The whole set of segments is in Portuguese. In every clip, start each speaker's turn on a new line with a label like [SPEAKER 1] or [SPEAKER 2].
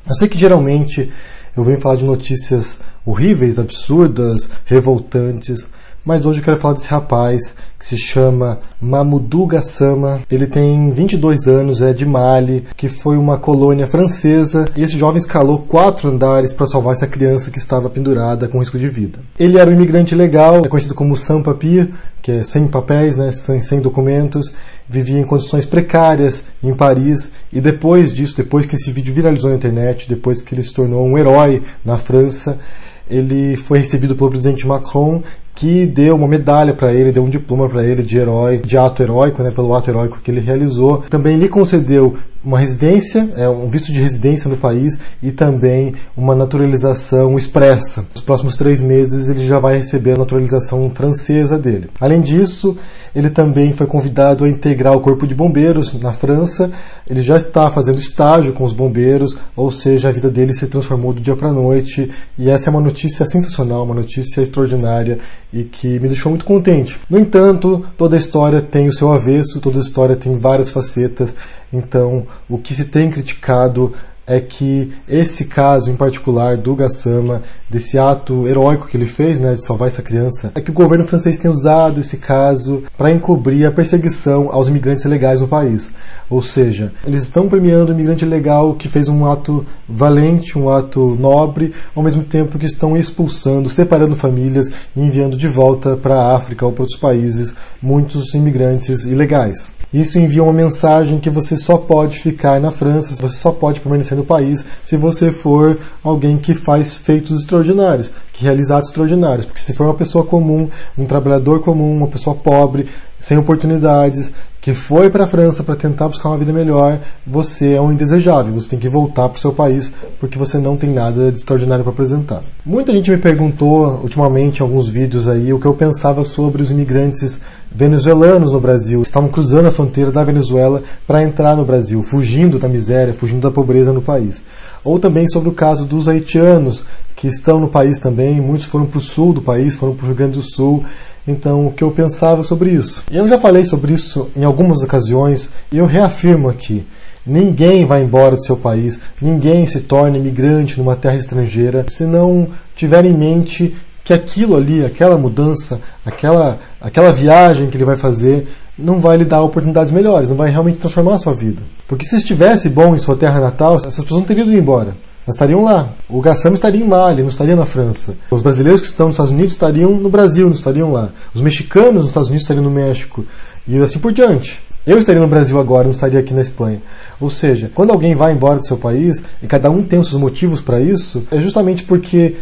[SPEAKER 1] Eu sei que geralmente eu venho falar de notícias horríveis, absurdas, revoltantes, mas hoje eu quero falar desse rapaz que se chama Mamoudou Gassama. Ele tem 22 anos, é de Mali, que foi uma colônia francesa, e esse jovem escalou 4 andares para salvar essa criança que estava pendurada com risco de vida. Ele era um imigrante legal, é conhecido como sans-papier, que é sem papéis, né, sem documentos, vivia em condições precárias em Paris, e depois disso, depois que esse vídeo viralizou na internet, depois que ele se tornou um herói na França, ele foi recebido pelo presidente Macron, que deu uma medalha para ele, deu um diploma para ele de herói, de ato heróico, né, pelo ato heróico que ele realizou. Também lhe concedeu uma residência, um visto de residência no país e também uma naturalização expressa. Nos próximos 3 meses ele já vai receber a naturalização francesa dele. Além disso, ele também foi convidado a integrar o Corpo de Bombeiros na França. Ele já está fazendo estágio com os bombeiros, ou seja, a vida dele se transformou do dia para a noite, e essa é uma notícia sensacional, uma notícia extraordinária e que me deixou muito contente. No entanto, toda a história tem o seu avesso, toda a história tem várias facetas, então o que se tem criticado é que esse caso em particular do Gassama, desse ato heróico que ele fez, né, de salvar essa criança, é que o governo francês tem usado esse caso para encobrir a perseguição aos imigrantes ilegais no país. Ou seja, eles estão premiando o imigrante ilegal que fez um ato valente, um ato nobre, ao mesmo tempo que estão expulsando, separando famílias e enviando de volta para a África ou para outros países muitos imigrantes ilegais. Isso envia uma mensagem que você só pode ficar na França, você só pode permanecer no país se você for alguém que faz feitos extraordinários, que realiza atos extraordinários. Porque se for uma pessoa comum, um trabalhador comum, uma pessoa pobre, sem oportunidades, que foi para a França para tentar buscar uma vida melhor, você é um indesejável, você tem que voltar para o seu país porque você não tem nada de extraordinário para apresentar. Muita gente me perguntou ultimamente em alguns vídeos aí o que eu pensava sobre os imigrantes venezuelanos no Brasil. Estavam cruzando a fronteira da Venezuela para entrar no Brasil, fugindo da miséria, fugindo da pobreza no país. Ou também sobre o caso dos haitianos, que estão no país também, muitos foram para o sul do país, foram para o Rio Grande do Sul. Então, o que eu pensava sobre isso? Eu já falei sobre isso em algumas ocasiões e eu reafirmo aqui: ninguém vai embora do seu país, ninguém se torna imigrante numa terra estrangeira se não tiver em mente que aquilo ali, aquela mudança, aquela viagem que ele vai fazer não vai lhe dar oportunidades melhores, não vai realmente transformar a sua vida. Porque se estivesse bom em sua terra natal, essas pessoas não teriam ido embora. Elas estariam lá. O Gassama estaria em Mali, não estaria na França. Os brasileiros que estão nos Estados Unidos estariam no Brasil, não estariam lá. Os mexicanos nos Estados Unidos estariam no México. E assim por diante. Eu estaria no Brasil agora, não estaria aqui na Espanha. Ou seja, quando alguém vai embora do seu país, e cada um tem os seus motivos para isso, é justamente porque,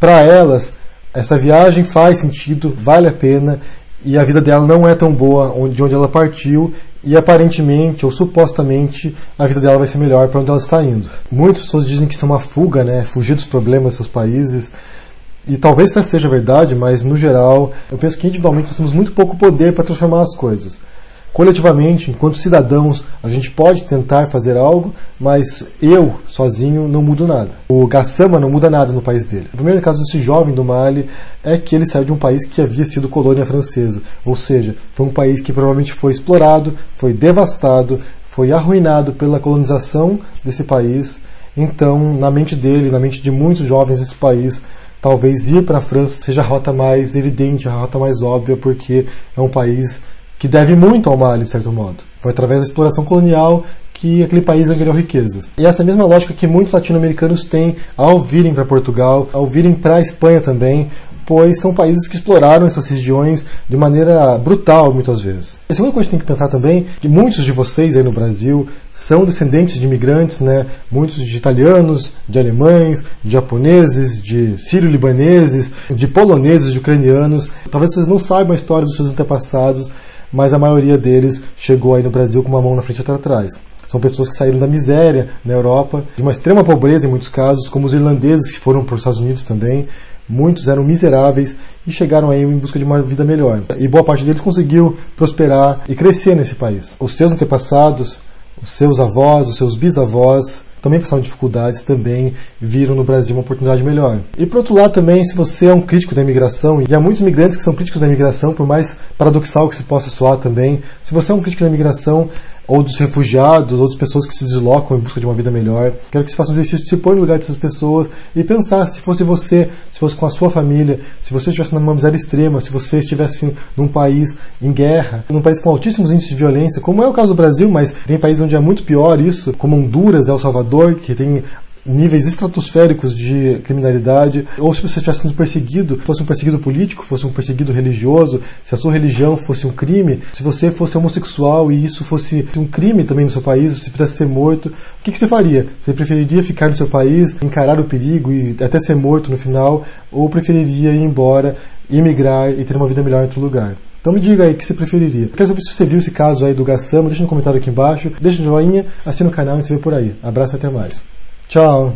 [SPEAKER 1] para elas, essa viagem faz sentido, vale a pena, e a vida dela não é tão boa de onde ela partiu, e aparentemente ou supostamente a vida dela vai ser melhor para onde ela está indo. Muitas pessoas dizem que isso é uma fuga, né? Fugir dos problemas dos seus países, e talvez isso seja verdade, mas no geral eu penso que individualmente nós temos muito pouco poder para transformar as coisas. Coletivamente, enquanto cidadãos, a gente pode tentar fazer algo, mas eu, sozinho, não mudo nada. O Gassama não muda nada no país dele. O primeiro caso desse jovem do Mali é que ele saiu de um país que havia sido colônia francesa. Ou seja, foi um país que provavelmente foi explorado, foi devastado, foi arruinado pela colonização desse país. Então, na mente dele, na mente de muitos jovens desse país, talvez ir para a França seja a rota mais evidente, a rota mais óbvia, porque é um país que deve muito ao Mali, de certo modo. Foi através da exploração colonial que aquele país ganhou riquezas. E essa é a mesma lógica que muitos latino-americanos têm ao virem para Portugal, ao virem para a Espanha também, pois são países que exploraram essas regiões de maneira brutal, muitas vezes. A segunda coisa que tem que pensar também é que muitos de vocês aí no Brasil são descendentes de imigrantes, né? Muitos de italianos, de alemães, de japoneses, de sírio-libaneses, de poloneses, de ucranianos. Talvez vocês não saibam a história dos seus antepassados, mas a maioria deles chegou aí no Brasil com uma mão na frente e outra atrás. São pessoas que saíram da miséria na Europa, de uma extrema pobreza em muitos casos, como os irlandeses que foram para os Estados Unidos também. Muitos eram miseráveis e chegaram aí em busca de uma vida melhor. E boa parte deles conseguiu prosperar e crescer nesse país. Os seus antepassados, os seus avós, os seus bisavós também passaram dificuldades, também viram no Brasil uma oportunidade melhor. E por outro lado também, se você é um crítico da imigração, e há muitos imigrantes que são críticos da imigração, por mais paradoxal que se possa soar também, se você é um crítico da imigração, ou dos refugiados, ou das pessoas que se deslocam em busca de uma vida melhor. Quero que você faça um exercício de se pôr no lugar dessas pessoas e pensar, se fosse você, se fosse com a sua família, se você estivesse numa miséria extrema, se você estivesse num país em guerra, num país com altíssimos índices de violência, como é o caso do Brasil, mas tem países onde é muito pior isso, como Honduras, El Salvador, que tem níveis estratosféricos de criminalidade, ou se você estivesse sendo perseguido, fosse um perseguido político, fosse um perseguido religioso, se a sua religião fosse um crime, se você fosse homossexual e isso fosse um crime também no seu país, se pudesse ser morto, o que você faria? Você preferiria ficar no seu país, encarar o perigo e até ser morto no final, ou preferiria ir embora, emigrar e ter uma vida melhor em outro lugar? Então me diga aí o que você preferiria. Quero saber se você viu esse caso aí do Gassama, deixa no comentário aqui embaixo, deixa um joinha, assina o canal e a gente se vê por aí. Abraço e até mais. Tchau!